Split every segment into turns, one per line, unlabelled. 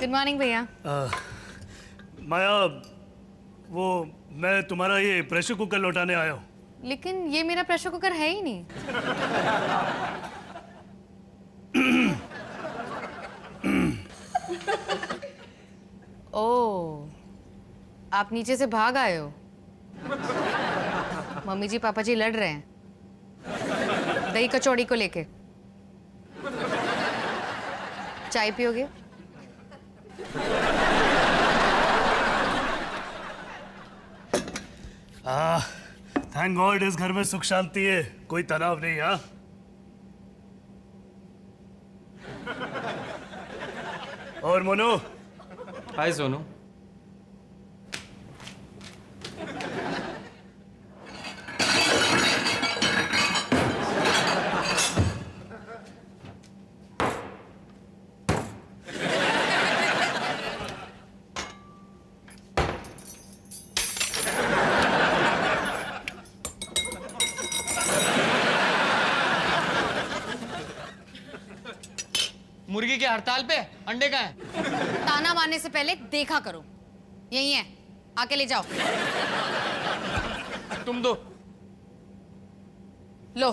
Good morning भैया।
माया, वो मैं तुम्हारा ये प्रेशर कुकर लौटाने आया हूँ।
लेकिन ये मेरा प्रेशर कुकर है ही नहीं। ओह, आप नीचे से भाग आए हो। मम्मी जी पापा जी लड़ रहे हैं दही कचौड़ी को लेके। चाय पियोगे?
थैंक गॉड इस घर में सुख शांति है, कोई तनाव नहीं। हाँ, और मोनू?
हाय सोनू। मुर्गी की हड़ताल पे अंडे का है।
ताना मारने से पहले देखा करो। यही है, आके ले जाओ।
तुम दो।
लो।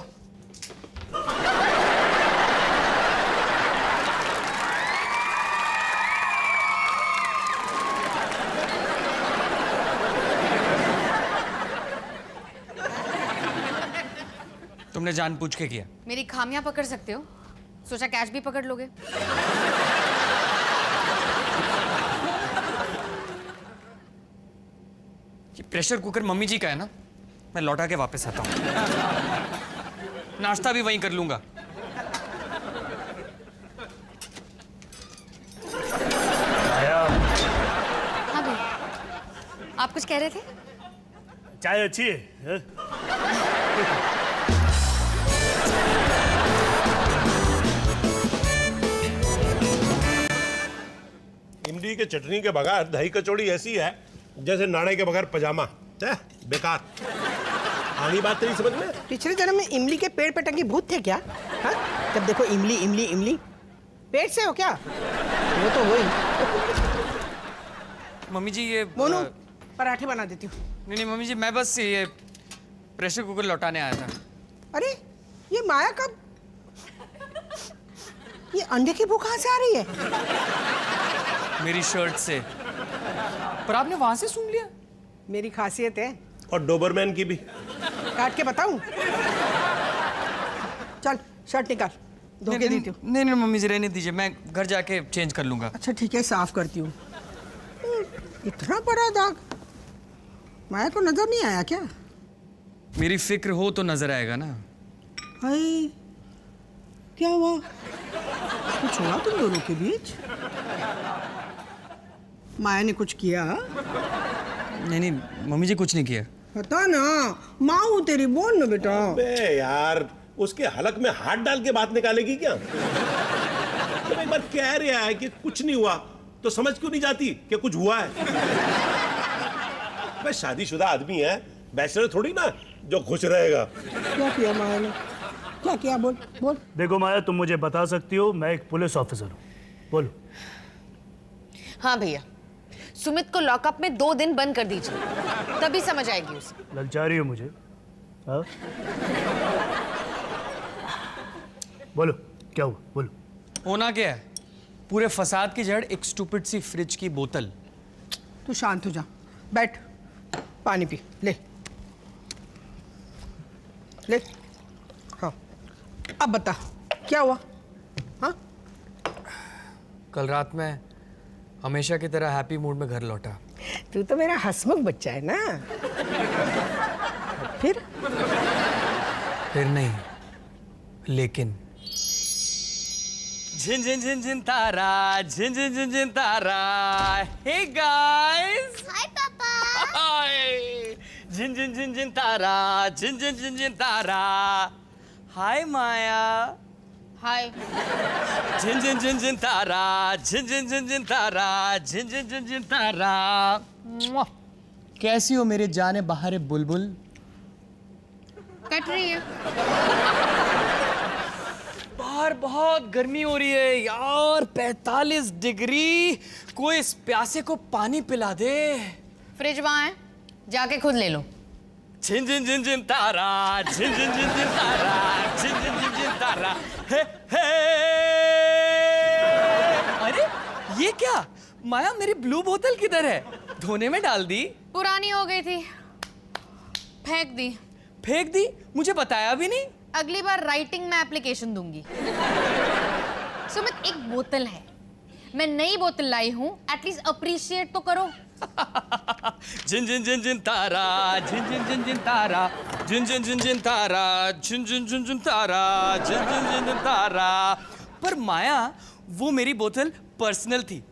तुमने जानबूझ के किया।
मेरी खामियां पकड़ सकते हो, सोचा कैश भी पकड़ लोगे।
ये प्रेशर कुकर मम्मी जी का है ना, मैं लौटा के वापस आता हूँ। नाश्ता भी वहीं कर लूंगा।
हाँ भाई, आप कुछ कह रहे थे?
चाय अच्छी है, हाँ?
इमली के चटनी के बगैर दही कचौड़ी ऐसी है जैसे नाड़े के बगैर पजामा। बेकार। आनी बात तेरी समझ में?
पिछले जन्म में इमली के पेड़ पे टंगी भूत थे क्या? हाँ? जब देखो इमली इमली इमली। पेट से हो क्या? वो तो वही।
मम्मी जी ये
मोनू, पराठे बना देती हूँ।
नहीं मम्मी जी, मैं बस ये प्रेशर कुकर लौटाने आया था।
अरे ये माया कब? ये अंडे की भूख कहाँ से आ रही है?
मेरी शर्ट से। पर आपने वहां से सूंघ लिया?
मेरी खासियत है।
और डोबरमैन की भी।
काट के बताऊं? चल शर्ट निकाल, धो के देती हूँ।
नहीं मम्मी जी, रहने दीजिए, मैं घर जाके चेंज कर लूंगा।
अच्छा ठीक है, साफ करती हूँ। इतना बड़ा दाग माया को नजर नहीं आया क्या?
मेरी फिक्र हो तो नजर आएगा ना।
हाय, क्या हुआ? कुछ हुआ तुम दोनों के बीच? माया ने कुछ किया?
नहीं मम्मी जी, कुछ नहीं किया।
बता ना, माँ हूँ तेरी, बोल ना बेटा।
बे यार, उसके हलक में हाथ डाल के बात निकालेगी क्या? तो एक बार कह रहा है कि कुछ नहीं हुआ तो समझ क्यों नहीं जाती कि कुछ हुआ है? मैं शादीशुदा आदमी है, बैचलर थोड़ी ना जो खुश रहेगा।
क्या किया माया ने? क्या किया? बोल बोल।
देखो माया, तुम मुझे बता सकती हो, मैं एक पुलिस ऑफिसर हूँ। बोलो।
हाँ भैया, सुमित को लॉकअप में 2 दिन बंद कर दीजिए, तभी समझ आएगी उसे।
ललचा रही हो मुझे? हाँ? बोलो क्या हुआ, बोलो।
होना क्या है? पूरे फसाद की जड़ एक स्टूपिड सी फ्रिज की बोतल।
तू शांत हो जा, बैठ, पानी पी, ले ले। हाँ, अब बता क्या हुआ? हाँ?
कल रात में हमेशा की तरह हैप्पी मूड में घर लौटा।
तू तो मेरा हंसमुख बच्चा है ना। फिर
नहीं, लेकिन झिन झिन झिन झिन तारा, झिन झिन झिन झिन तारा। हे गाइस,
हाय पापा।
हाय। झिन झिन झिन झिन तारा, झिन झिन झिन झिन तारा। हाय माया।
हाय।
झिन झिन झिन झिन तारा, झिन झिन झिन झिन तारा, झिन झिन झिन झिन तारा। मुआ। कैसी हो मेरे जाने बहारे बुलबुल?
कट रही है।
यार बहुत गर्मी हो रही है यार, 45 डिग्री। कोई इस प्यासे को पानी पिला दे।
फ्रिज वहां है, जाके खुद ले लो।
झिन झिन झिन झिन तारा, झिन झिन झिन झिन तारा, झिन झिन झिन झिन तारा। हे हे। अरे ये क्या माया, मेरी ब्लू बोतल किधर है? धोने में डाल दी?
पुरानी हो गई थी, फेंक दी।
फेंक दी? मुझे बताया भी नहीं।
अगली बार राइटिंग में एप्लीकेशन दूंगी। सुमित, एक बोतल है, मैं नई बोतल लाई हूं, एटलीस्ट अप्रिशिएट तो करो।
झिन झिन झिन झिन तारा, झिन झिन झिन झिन तारा, झिन झिन झिन झिन तारा, झिन झिन झिन झिन तारा, झिन झिन झिन झिन तारा। पर माया, वो मेरी बोतल पर्सनल थी,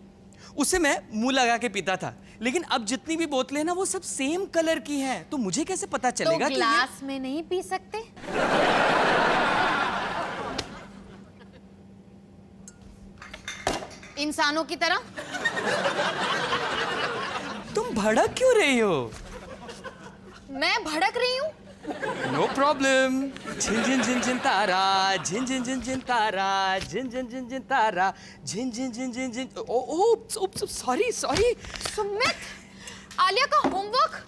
उसे मैं मुंह लगा के पीता था। लेकिन अब जितनी भी बोतलें ना वो सब सेम कलर की हैं, तो मुझे कैसे पता चलेगा
तो ग्लास में नहीं पी सकते? इंसानों की तरह?
तुम भड़क क्यों रही हो?
मैं भड़क रही हूँ?
No problem. झिन झिन झिन झिन तारा, झिन झिन झिन झिन तारा, झिन झिन झिन झिन तारा, झिन झिन झिन झिन झिन। ओ सॉरी सॉरी।
सुमित, आलिया का होमवर्क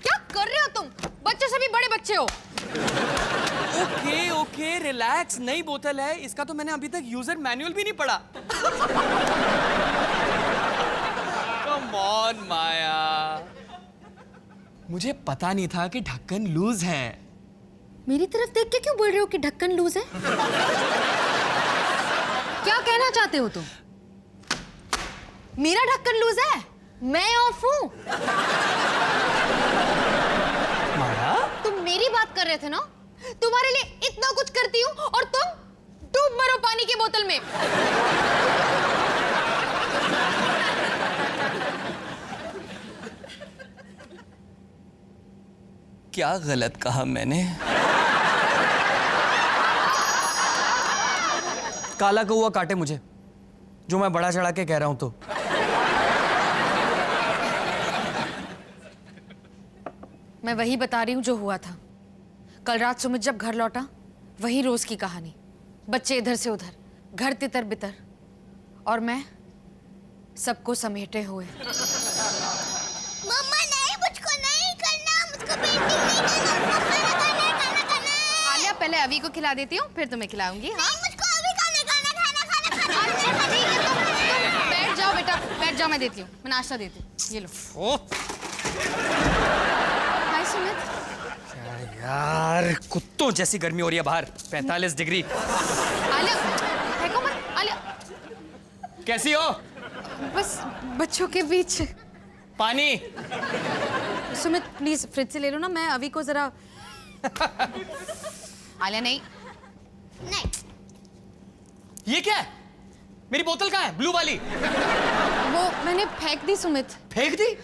क्या कर रहे हो तुम? बच्चे से भी बड़े बच्चे हो।
Okay okay relax. नई बोतल है, इसका तो मैंने अभी तक यूजर मैनुअल भी नहीं पढ़ा। कम ऑन माया, मुझे पता नहीं था कि ढक्कन लूज है।
मेरी तरफ देख के क्यों बोल रहे हो कि ढक्कन लूज है? क्या कहना चाहते हो तुम? मेरा ढक्कन लूज है, मैं ऑफ हूं।
माया,
तुम मेरी बात कर रहे थे ना? तुम्हारे लिए इतना कुछ करती हूँ और तुम डूब मरो पानी की बोतल में।
क्या गलत कहा मैंने? काला कौवा काटे मुझे, जो मैं बड़ा चढ़ा के कह रहा हूं तो।
मैं वही बता रही हूँ जो हुआ था। कल रात सुमित जब घर लौटा, वही रोज की कहानी। बच्चे इधर से उधर, घर तितर बितर, और मैं सबको समेटे हुए।
मम्मा नहीं, मुझको नहीं करना, मुझको पेंटिंग नहीं करना।
आलिया, पहले अभी को खिला देती हूँ, फिर तुम्हें खिलाऊंगी। हाँ,
मुझको अभी खाना।
तुम बैठ जाओ बेटा, बैठ जाओ, मैं देती हूँ, मैं नाश्ता देती हूँ। ये लो। हाय सुमित।
यार कुत्तों जैसी गर्मी हो रही है बाहर, 45 डिग्री।
आलिया, फेंको मत। आलिया,
कैसी हो?
बस बच्चों के बीच।
पानी।
सुमित प्लीज फ्रिज से ले लो ना, मैं अभी को जरा। आलिया नहीं।
नहीं।
ये क्या है? मेरी बोतल कहाँ है, ब्लू वाली?
वो मैंने फेंक दी सुमित।
फेंक दी?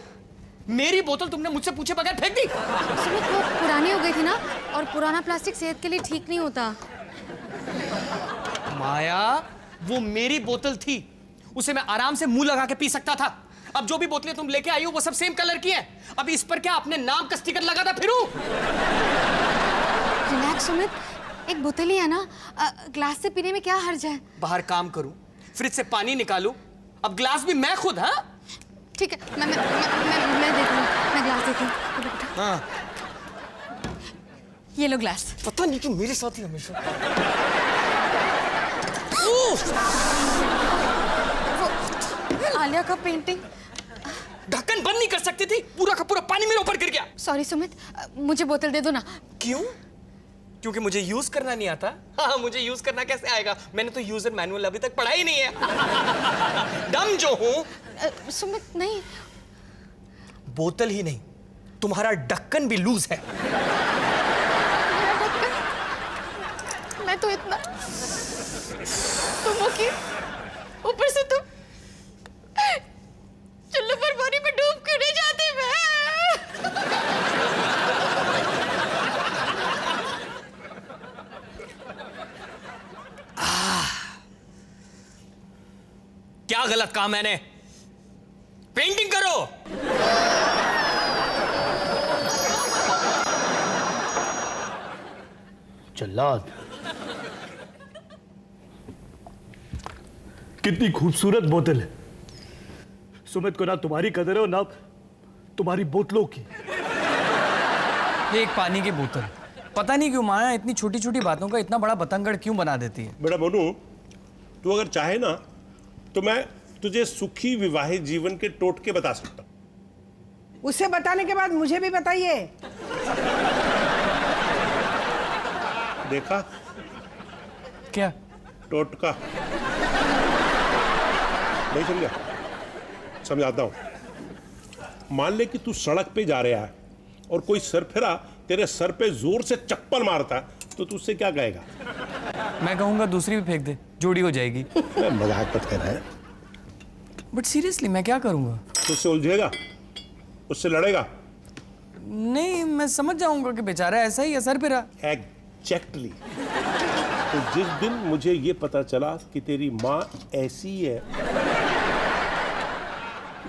मेरी बोतल तुमने मुझसे पूछे बगैर फेंक दी?
सुमित, वो पुरानी हो गई थी ना, और पुराना प्लास्टिक सेहत के लिए ठीक नहीं होता।
माया, वो मेरी बोतल थी, उसे मैं आराम से मुंह लगा के पी सकता था। अब जो भी बोतलें तुम लेके आई हो वो सब सेम कलर की हैं। अब इस पर क्या अपने नाम का स्टिकर लगाता फिरूं?
रिलैक्स सुमित, एक बोतल ही है ना, ग्लास से पीने में क्या हर्ज है?
बाहर काम करूं, फ्रिज से पानी निकालूं, अब ग्लास भी मैं खुद। हाँ
ठीक है, मैं देख लूं, मैं ग्लास देती हूँ।
हाँ।
ये लो ग्लास।
पता नहीं क्यों मेरे साथ ही हमेशा।
वो आलिया का पेंटिंग।
ढक्कन बंद नहीं कर सकती थी? पूरा का पूरा पानी मेरे ऊपर गिर गया।
सॉरी सुमित, मुझे बोतल दे दो ना।
क्यों? क्योंकि मुझे यूज करना नहीं आता। हाँ, मुझे यूज करना कैसे आएगा? मैंने तो यूजर मैनुअल अभी तक पढ़ा ही नहीं है। डम जो हूं।
सुमित नहीं।
बोतल ही नहीं, तुम्हारा ढक्कन भी लूज है।
मेरा ढक्कन, मैं तो इतना तुम की, ऊपर से तुम चुल्लू पर पानी में डूब क्यों नहीं जाते? मैं
क्या गलत कहा मैंने? पेंटिंग करो।
जल्लाद, कितनी खूबसूरत बोतल है। सुमित को ना तुम्हारी कदर है और ना तुम्हारी बोतलों की।
ये एक पानी की बोतल, पता नहीं क्यों माया इतनी छोटी छोटी बातों का इतना बड़ा बतंगड़ क्यों बना देती है।
बेटा मोनू, तू अगर चाहे ना तो मैं तुझे सुखी विवाहित जीवन के टोटके बता सकता हूं।
उसे बताने के बाद मुझे भी बताइए।
देखा
क्या?
टोटका नहीं समझा? समझाता हूं। मान ले कि तू सड़क पे जा रहा है और कोई सरफिरा तेरे सर पे जोर से चप्पल मारता है तो तू उससे क्या कहेगा?
मैं कहूंगा दूसरी भी फेंक दे, जोड़ी हो जाएगी।
मैं मजाक मत कर रहा है।
बट सीरियसली मैं क्या करूंगा?
तो उससे उलझेगा, उससे लड़ेगा।
नहीं, मैं समझ जाऊंगा कि बेचारा ऐसा ही असर पे रहा।
एग्जैक्टली। तो जिस दिन मुझे ये पता चला कि तेरी माँ ऐसी है,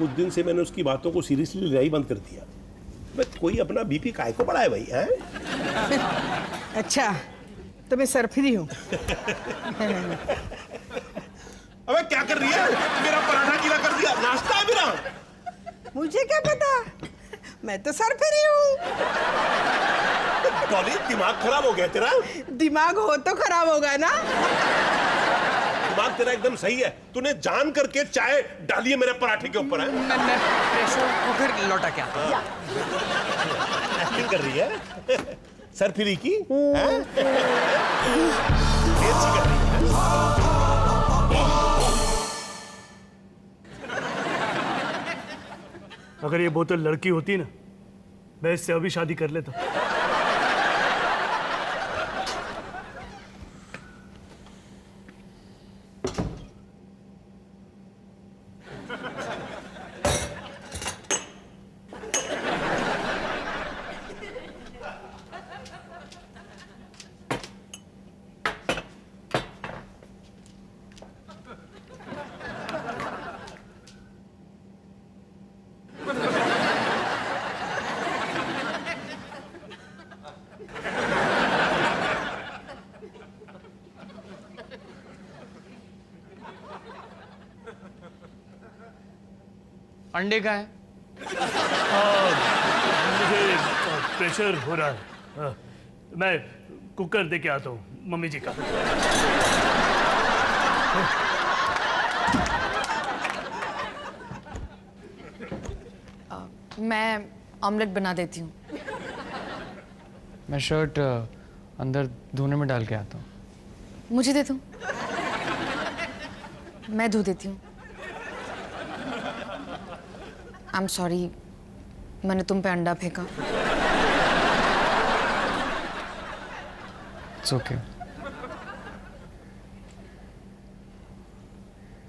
उस दिन से मैंने उसकी बातों को सीरियसली लेना ही बंद कर दिया। मैं कोई अपना बीपी काय को बढ़ाए भाई है?
अच्छा, तो मैं सरफिरी हूँ।
अबे क्या कर रही है? मेरा पराठा गीला कर दिया। नाश्ता है मेरा।
मुझे क्या पता, मैं तो सरफिरी हूँ।
डॉली, दिमाग खराब हो गया तेरा?
दिमाग हो तो खराब होगा ना।
दिमाग तेरा एकदम सही है। तूने जान करके चाय डाली है मेरे पराठे के ऊपर है।
मैं प्रेशर कुकर लौटा क्या?
एक्टिंग कर रही है सर फ्री की हैं? कैसी कर रही है?
अगर ये बोतल लड़की होती ना, मैं इससे अभी शादी कर लेता।
अंडे का है?
मुझे प्रेशर हो रहा है। मैं कुकर दे के आता हूँ मम्मी जी का।
मैं ऑमलेट बना देती हूँ।
मैं शर्ट अंदर धोने में डाल के आता हूँ।
मुझे दे दो, मैं धो देती हूँ। आई एम सॉरी, मैंने तुम पे अंडा फेंका।
It's okay.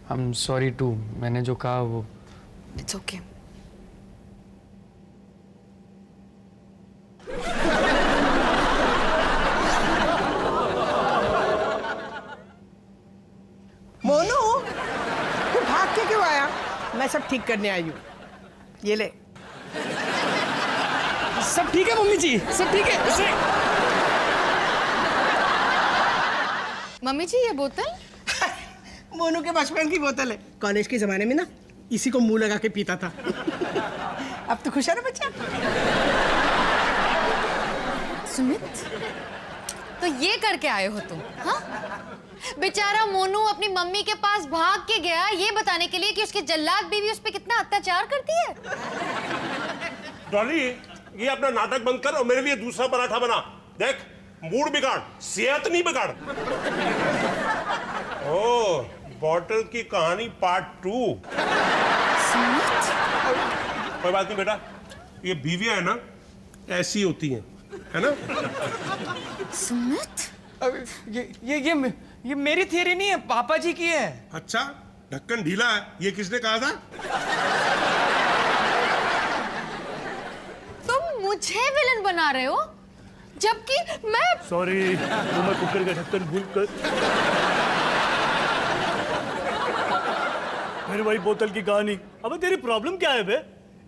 I am sorry too. मैंने जो कहा वो
इट्स ओके।
मोनू, तू भाग के क्यों आया? मैं सब ठीक करने आई हूँ। ये ले।
सब ठीक है मम्मी जी, सब ठीक है।
मम्मी जी, ये बोतल?
मोनू के बचपन की बोतल है। कॉलेज के जमाने में ना इसी को मुंह लगा के पीता था। अब तो खुश है ना बच्चा?
सुमित, तो ये करके आए हो तुम? हाँ, बेचारा मोनू अपनी मम्मी के पास भाग के गया ये बताने के लिए कि उसकी जल्लाद बीवी उस पे कितना अत्याचार करती है।
डॉली, ये अपना नाटक बंद कर और मेरे लिए दूसरा पराठा बना। देख, मूड बिगाड़, सेहत नहीं बिगाड़। ओह, बॉटल की कहानी पार्ट 2। कोई बात नहीं बेटा, ये बीवियां है ना ऐसी होती हैं, है ना?
सुमित,
ये मेरी थियरी नहीं है, पापा जी की है।
अच्छा, ढक्कन ढीला है, ये किसने कहा था?
तुम मुझे विलन बना रहे हो जबकि मैं।
सॉरी, वो मैं कुकर का ढक्कन भूल कर। मेरे भाई बोतल की कहानी। अबे तेरी प्रॉब्लम क्या है बे?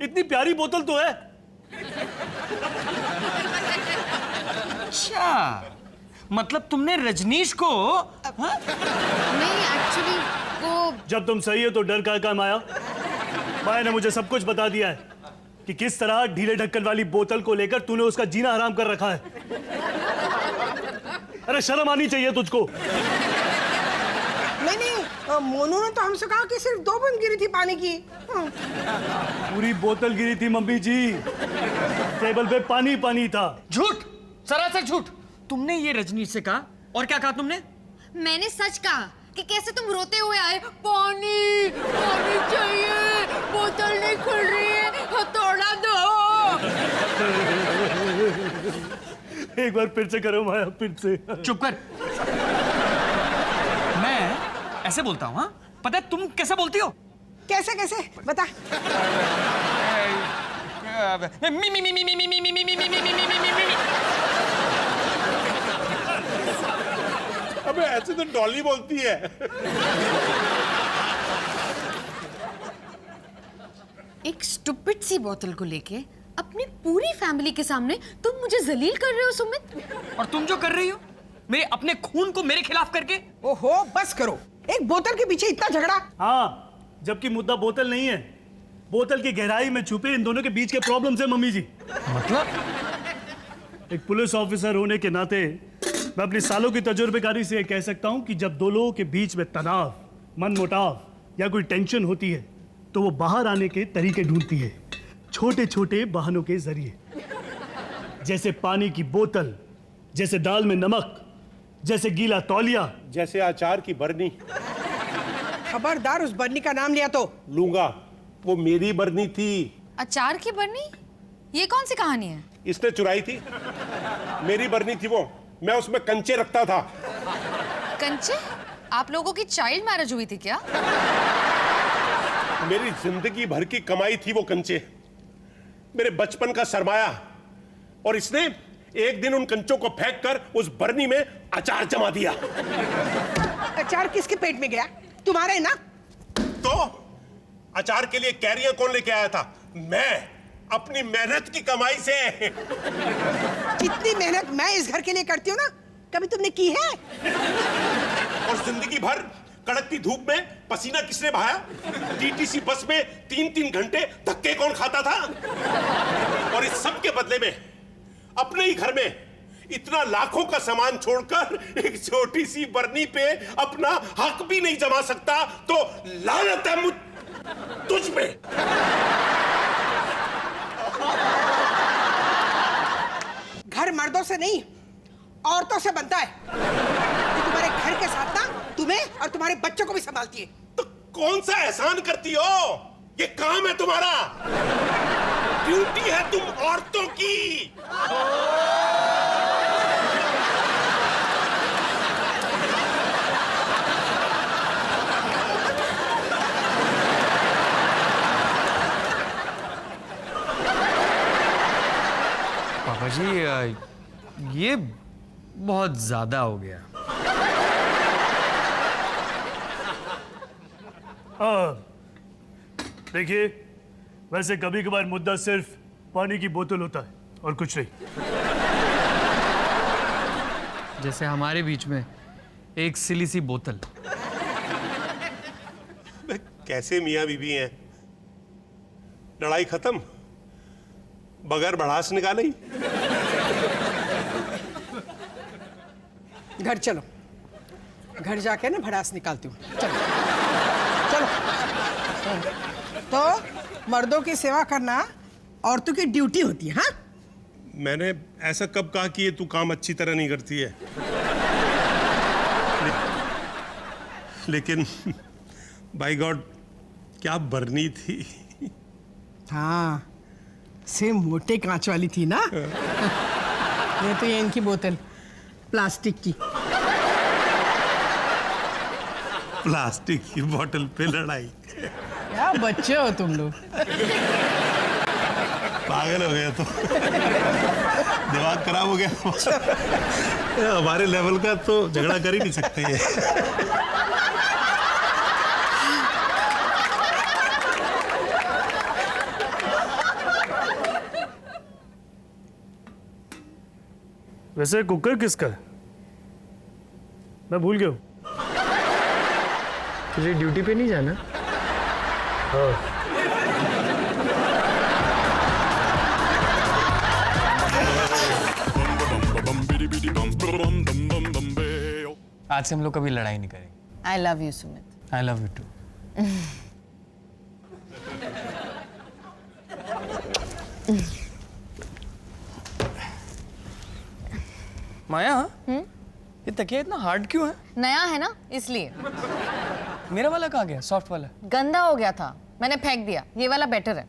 इतनी प्यारी बोतल तो है।
अच्छा, मतलब तुमने रजनीश को? हाँ?
नहीं, एक्चुअली वो
जब तुम सही हो तो डर का माया? माया ने मुझे सब कुछ बता दिया है कि किस तरह ढीले ढक्कन वाली बोतल को लेकर तूने उसका जीना हराम कर रखा है। अरे शर्म आनी चाहिए तुझको।
नहीं, मोनू ने तो हमसे कहा कि सिर्फ 2 बूंद गिरी थी पानी की।
पूरी बोतल गिरी थी मम्मी जी। टेबल पे पानी पानी था।
झूठ, सरासर झूठ। तुमने ये रजनीश से कहा, और क्या कहा तुमने?
मैंने सच कहा कि कैसे तुम रोते हुए आए, पानी पानी चाहिए, बोतल नहीं खुल रही है, हथौड़ा दो।
एक बार फिर से करो माया, फिर से।
चुप कर। मैं ऐसे बोलता हूँ, हाँ? पता है तुम कैसे बोलती हो?
कैसे कैसे बता।
मी मी मी मी मी मी मी मी मी मी मी मी मी मी मी।
अबे ऐसे तो डॉली बोलती है।
एक स्टूपिड सी बोतल को लेके अपनी पूरी फैमिली के सामने तुम मुझे जलील कर रहे हो सुमित।
और तुम जो कर रही हो मेरे अपने खून को मेरे खिलाफ करके।
ओहो बस करो, एक बोतल के पीछे इतना झगड़ा।
हाँ, जबकि मुद्दा बोतल नहीं है, बोतल की गहराई में छुपे इन दोनों के बीच के प्रॉब्लम है मम्मी जी।
मतलब
एक पुलिस ऑफिसर होने के नाते मैं अपनी सालों की तजुर्बेकारी से कह सकता हूं कि जब दो लोगों के बीच में तनाव, मनमुटाव या कोई टेंशन होती है तो वो बाहर आने के तरीके ढूंढती है, छोटे छोटे बहानों के जरिए। जैसे पानी की बोतल, जैसे दाल में नमक, जैसे गीला तौलिया,
जैसे अचार की बरनी।
खबरदार उस बरनी का नाम लिया तो
लूंगा, वो मेरी बरनी थी।
अचार की बरनी? ये कौन सी कहानी है?
इसने चुराई थी, मेरी बरनी थी वो। मैं उसमें कंचे रखता था।
कंचे? आप लोगों की चाइल्ड मैरिज हुई थी क्या?
मेरी जिंदगी भर की कमाई थी वो कंचे, मेरे बचपन का सरमाया। और इसने एक दिन उन कंचों को फेंक कर उस बरनी में अचार जमा दिया।
अचार किसके पेट में गया? तुम्हारे ना।
तो अचार के लिए कैरियर कौन लेके आया था? मैं, अपनी मेहनत की कमाई से।
जितनी मेहनत मैं इस घर के लिए करती हूँ ना, कभी तुमने की है?
और जिंदगी भर कड़कती धूप में पसीना किसने बहाया? टीटीसी बस में 3-3 घंटे धक्के कौन खाता था? और इस सब के बदले में अपने ही घर में इतना लाखों का सामान छोड़कर एक छोटी सी बरनी पे अपना हक भी नहीं जमा सकता, तो लानत है तुझ पे।
घर मर्दों से नहीं, औरतों से बनता है। कि तुम्हारे घर के साथ ना तुम्हें और तुम्हारे बच्चों को भी संभालती है।
तो कौन सा एहसान करती हो? ये काम है तुम्हारा, ड्यूटी है तुम औरतों की।
पापा जी ये बहुत ज्यादा हो गया।
देखिए, वैसे कभी कभार मुद्दा सिर्फ पानी की बोतल होता है और कुछ नहीं।
जैसे हमारे बीच में एक सिली सी बोतल।
कैसे मियाँ बीवी हैं? लड़ाई खत्म बगैर भड़ास निकाले ही।
घर चलो, घर जाके ना भड़ास निकालती हूँ। चलो चलो। तो मर्दों की सेवा करना औरतों की ड्यूटी होती है। हाँ,
मैंने ऐसा कब कहा कि ये तू काम अच्छी तरह नहीं करती है? लेकिन बाय गॉड क्या बरनी थी।
हाँ, सेम मोटे कांच वाली थी ना। ये तो ये इनकी बोतल प्लास्टिक की।
प्लास्टिक की बोतल पे लड़ाई।
क्या बच्चे हो तुम लोग।
पागल हो गया तो दिमाग खराब हो गया। हमारे लेवल का तो झगड़ा कर ही नहीं सकते ये।
वैसे कुकर किसका है? मैं भूल गया हूं।
तुझे ड्यूटी पे नहीं जाना?
आज से हम लोग कभी लड़ाई नहीं करेंगे।
I love you Sumit.
I love you too. Maya, ये तकिया इतना हार्ड क्यों है?
नया है ना इसलिए।
मेरा वाला कहाँ गया? सॉफ्ट वाला।
गंदा हो गया था, मैंने फेंक दिया। ये वाला बेटर है।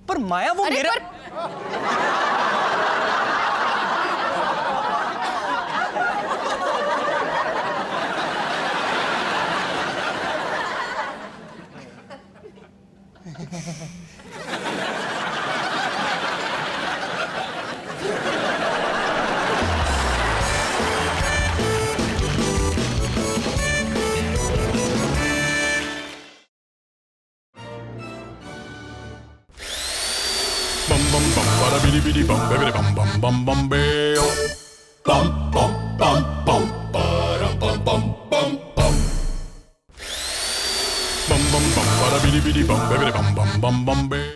पर माया वो
अरे
मेरा
पर
bum bum bum bada bidi bidi bum baby bum bum bum bum bayo bum bum bum bum bada bum bum bum bum bum bum bum bada bidi bidi bum baby bum bum bum bum bayo